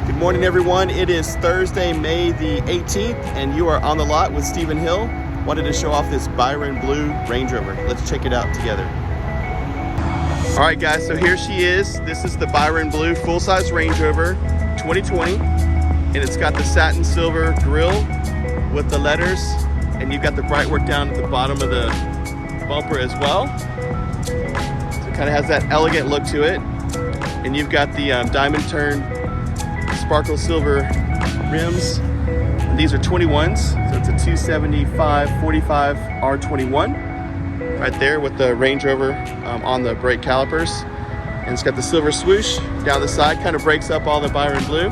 Good morning, everyone. It is Thursday, May the 18th, and you are on the lot with Stephen Hill. Wanted to show off this Byron Blue Range Rover. Let's check it out together. All right, guys, so here she is. This is the Byron Blue full-size Range Rover 2020, and it's got the satin silver grille with the letters, and you've got the bright work down at the bottom of the bumper as well. So it kind of has that elegant look to it, and you've got the diamond turn sparkle silver rims. And these are 21s, so it's a 275/45 R21 right there with the Range Rover on the brake calipers, and it's got the silver swoosh down the side, kind of breaks up all the Byron Blue.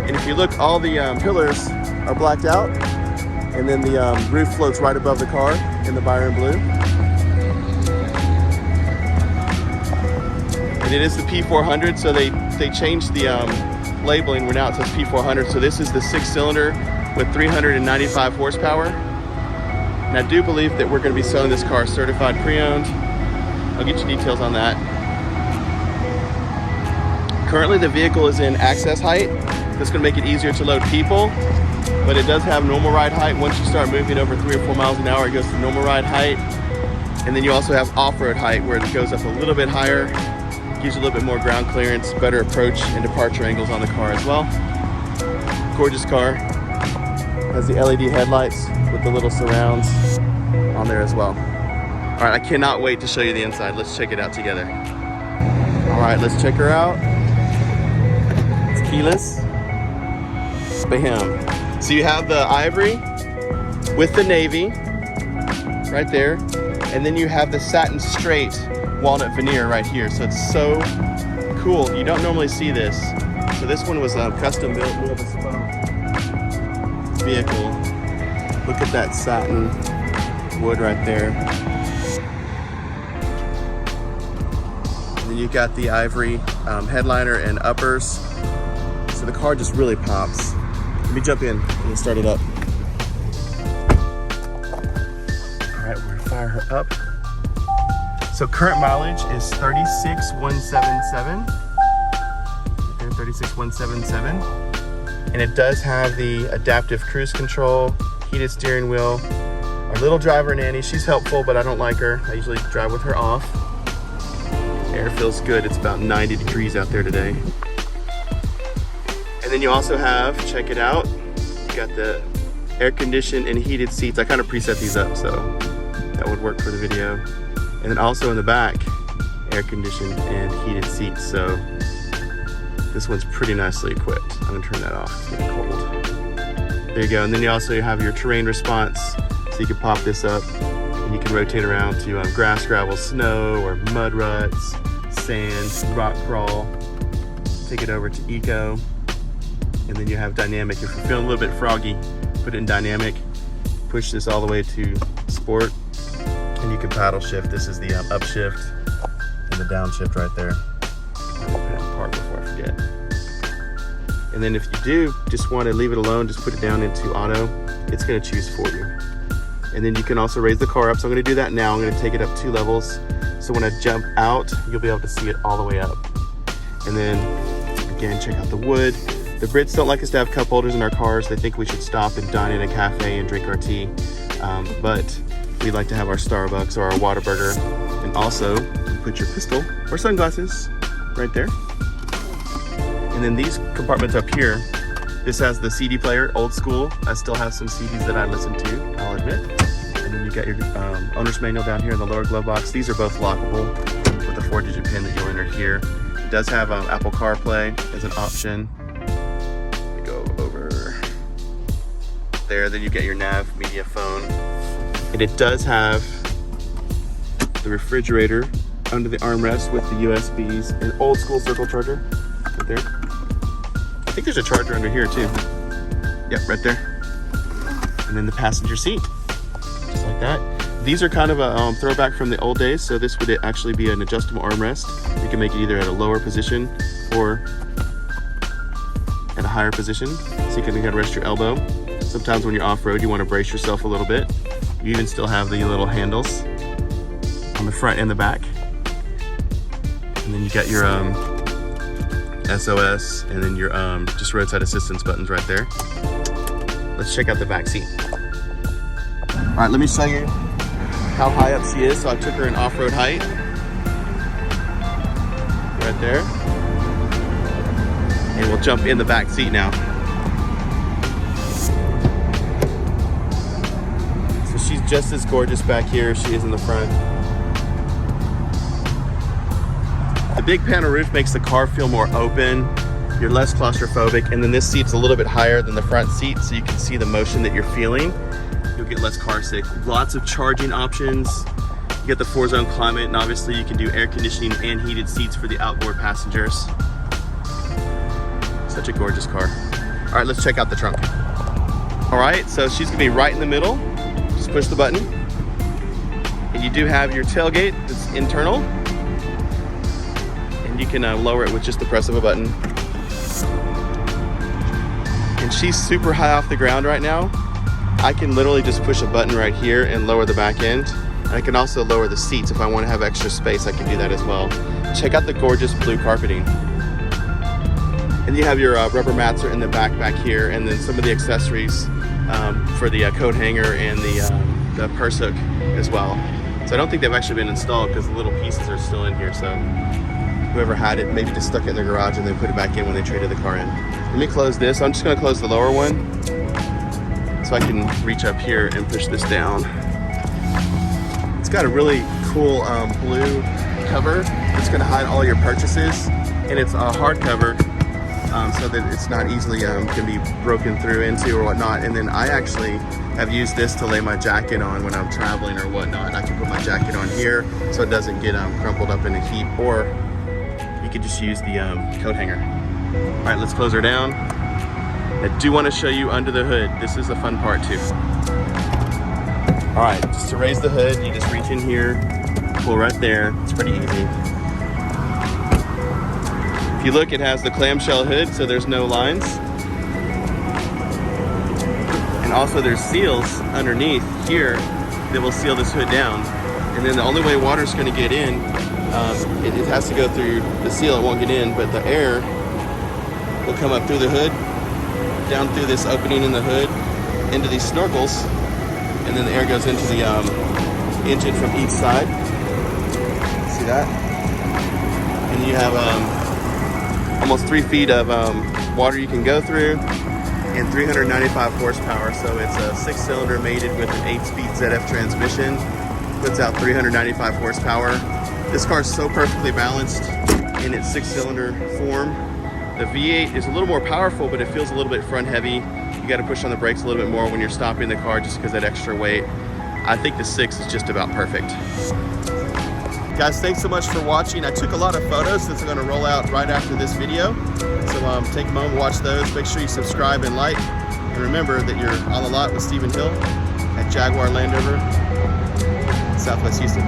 And if you look, all the pillars are blacked out, and then the roof floats right above the car in the Byron Blue. And it is the P400, so they changed the labeling where now it says P400. So this is the 6-cylinder with 395 horsepower. And I do believe that we're going to be selling this car certified pre-owned. I'll get you details on that. Currently the vehicle is in access height. That's going to make it easier to load people, but it does have normal ride height. Once you start moving over 3 or 4 miles an hour, it goes to normal ride height. And then you also have off-road height where it goes up a little bit higher. Gives you a little bit more ground clearance, better approach and departure angles on the car as well. Gorgeous car. Has the LED headlights with the little surrounds on there as well. All right, I cannot wait to show you the inside. Let's check it out together. All right, let's check her out. It's keyless. Bam. So you have the ivory with the navy right there, and then you have the satin straight walnut veneer right here. So it's so cool. You don't normally see this. So this one was custom built. We have a spot vehicle. Look at that satin wood right there. And then you got the ivory headliner and uppers. So the car just really pops. Let me jump in and start it up. All right, we're gonna fire her up. So current mileage is 36,177. Okay, 36,177. And it does have the adaptive cruise control, heated steering wheel. Our little driver nanny, she's helpful, but I don't like her. I usually drive with her off. Air feels good. It's about 90 degrees out there today. And then you also have, check it out, you got the air conditioned and heated seats. I kind of preset these up, so that would work for the video. And then also in the back, air conditioned and heated seats. So this one's pretty nicely equipped. I'm gonna turn that off, it's getting cold. There you go. And then you also have your terrain response. So you can pop this up and you can rotate around to grass, gravel, snow, or mud ruts, sand, rock crawl. Take it over to eco. And then you have dynamic. If you're feeling a little bit froggy, put it in dynamic. Push this all the way to sport. And you can paddle shift. This is the upshift and the downshift right there. I'll put it in park before I forget. And then if you do just want to leave it alone, just put it down into auto. It's going to choose for you. And then you can also raise the car up. So I'm going to do that now. I'm going to take it up 2 levels. So when I jump out, you'll be able to see it all the way up. And then again, check out the wood. The Brits don't like us to have cup holders in our cars. They think we should stop and dine in a cafe and drink our tea. But we like to have our Starbucks or our Whataburger. And also, you put your pistol or sunglasses right there. And then these compartments up here, this has the CD player, old school. I still have some CDs that I listen to, I'll admit. And then you got your owner's manual down here in the lower glove box. These are both lockable with a 4-digit pin that you'll enter here. It does have Apple CarPlay as an option. Let me go over there. Then you get your nav media phone. And it does have the refrigerator under the armrest with the USBs, an old school circle charger right there. I think there's a charger under here too. Yep, right there. And then the passenger seat, just like that. These are kind of a throwback from the old days, so this would actually be an adjustable armrest. You can make it either at a lower position or at a higher position, so you can kind of rest your elbow. Sometimes when you're off-road, you want to brace yourself a little bit. You even still have the little handles on the front and the back. And then you got your SOS, and then your just roadside assistance buttons right there. Let's check out the back seat. All right, let me show you how high up she is. So I took her in off-road height, right there. And we'll jump in the back seat now. So she's just as gorgeous back here as she is in the front. The big panel roof makes the car feel more open. You're less claustrophobic, and then this seat's a little bit higher than the front seat, so you can see the motion that you're feeling. You'll get less car sick. Lots of charging options. You get the 4-zone climate, and obviously you can do air conditioning and heated seats for the outboard passengers. Such a gorgeous car. All right, let's check out the trunk. All right, so she's gonna be right in the middle. Just push the button. And you do have your tailgate that's internal. And you can lower it with just the press of a button. And she's super high off the ground right now. I can literally just push a button right here and lower the back end. And I can also lower the seats if I want to have extra space. I can do that as well. Check out the gorgeous blue carpeting. And you have your rubber mats are in the back here, and then some of the accessories for the coat hanger and the purse hook as well. So I don't think they've actually been installed because the little pieces are still in here. So whoever had it maybe just stuck it in their garage and then put it back in when they traded the car in. Let me close this. I'm just going to close the lower one so I can reach up here and push this down. It's got a really cool blue cover. It's going to hide all your purchases, and it's a hard cover so that it's not easily can be broken through into or whatnot. And then I actually have used this to lay my jacket on when I'm traveling or whatnot. I can put my jacket on here so it doesn't get crumpled up in a heap, or you could just use the coat hanger. All right, let's close her down. I do want to show you under the hood. This is the fun part too. All right, just to raise the hood, you just reach in here, pull right there. It's pretty easy. If you look, it has the clamshell hood, so there's no lines. And also there's seals underneath here that will seal this hood down. And then the only way water's going to get in, it has to go through the seal. It won't get in, but the air will come up through the hood, down through this opening in the hood, into these snorkels, and then the air goes into the engine from each side. See that? And you have almost 3 feet of water you can go through, and 395 horsepower. So it's a 6-cylinder mated with an 8-speed ZF transmission. Puts out 395 horsepower. This car is so perfectly balanced in its 6-cylinder form. The V8 is a little more powerful, but it feels a little bit front heavy. You got to push on the brakes a little bit more when you're stopping the car just because of that extra weight. I think the 6 is just about perfect. Guys, thanks so much for watching. I took a lot of photos that are going to roll out right after this video. So take a moment, watch those. Make sure you subscribe and like. And remember that you're on the lot with Stephen Hill at Jaguar Land Rover, Southwest Houston.